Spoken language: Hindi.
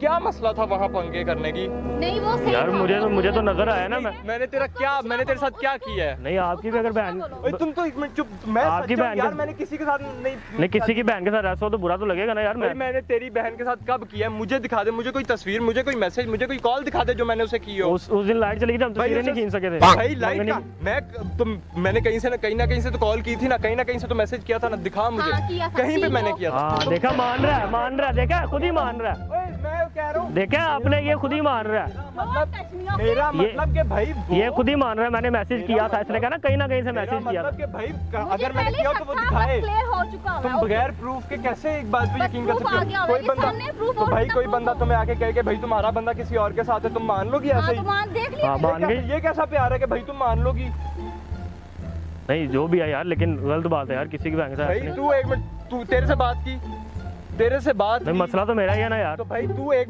क्या मसला था वहाँ पंगे करने की? नहीं वो सही यार मुझे तो नजर आया ना। मैंने तेरे साथ क्या किया है? नहीं आपकी भी अगर बहन, तुम तो एक मिनट चुप। मैं आपकी बहन यार मैंने किसी के साथ नहीं किसी की बहन के साथ ऐसा हो तो बुरा तो लगेगा ना यार। मैंने तेरी बहन के साथ कब किया? मुझे दिखा दे, मुझे कोई तस्वीर, मुझे कोई मैसेज, मुझे कोई कॉल दिखा दे जो मैंने उसे की हो। उस दिन लाइट चली गई, हम तस्वीरें नहीं खींच सके थे भाई लाइट का मैंने कहीं से तो कॉल की थी ना, कहीं ना कहीं से तो मैसेज किया था ना, दिखा मुझे। कहीं पे मैंने किया था। देखा मान रहा है, देखा खुद ही मान रहा है। मैं कह रहा हूँ देखा आपने, ये खुद ही मान रहा है। मेरा मतलब कि भाई ये खुद ही मान रहा है, मैंने मैसेज किया था, इसने कहा ना कहीं ना कहीं से मैसेज किया था। मतलब कि भाई अगर मैंने किया तो वो दिखाए। तुम बगैर प्रूफ के कैसे एक बात पे यकीन कर सकते हो? कोई बंदा तो भाई कोई बंदा तुम्हें आके कहे कि भाई तुम्हारा बंदा किसी और के साथ है, तुम मान लोगी ऐसे ही? मान गई। ये कैसा प्यार है कि भाई तुम मान लोगी? नहीं जो भी है यार, लेकिन गलत बात है यार किसी की बहन के भाई साथ। तू एक मिनट, तू तेरे से बात की, मसला तो मेरा ही है ना यार। तो भाई तू एक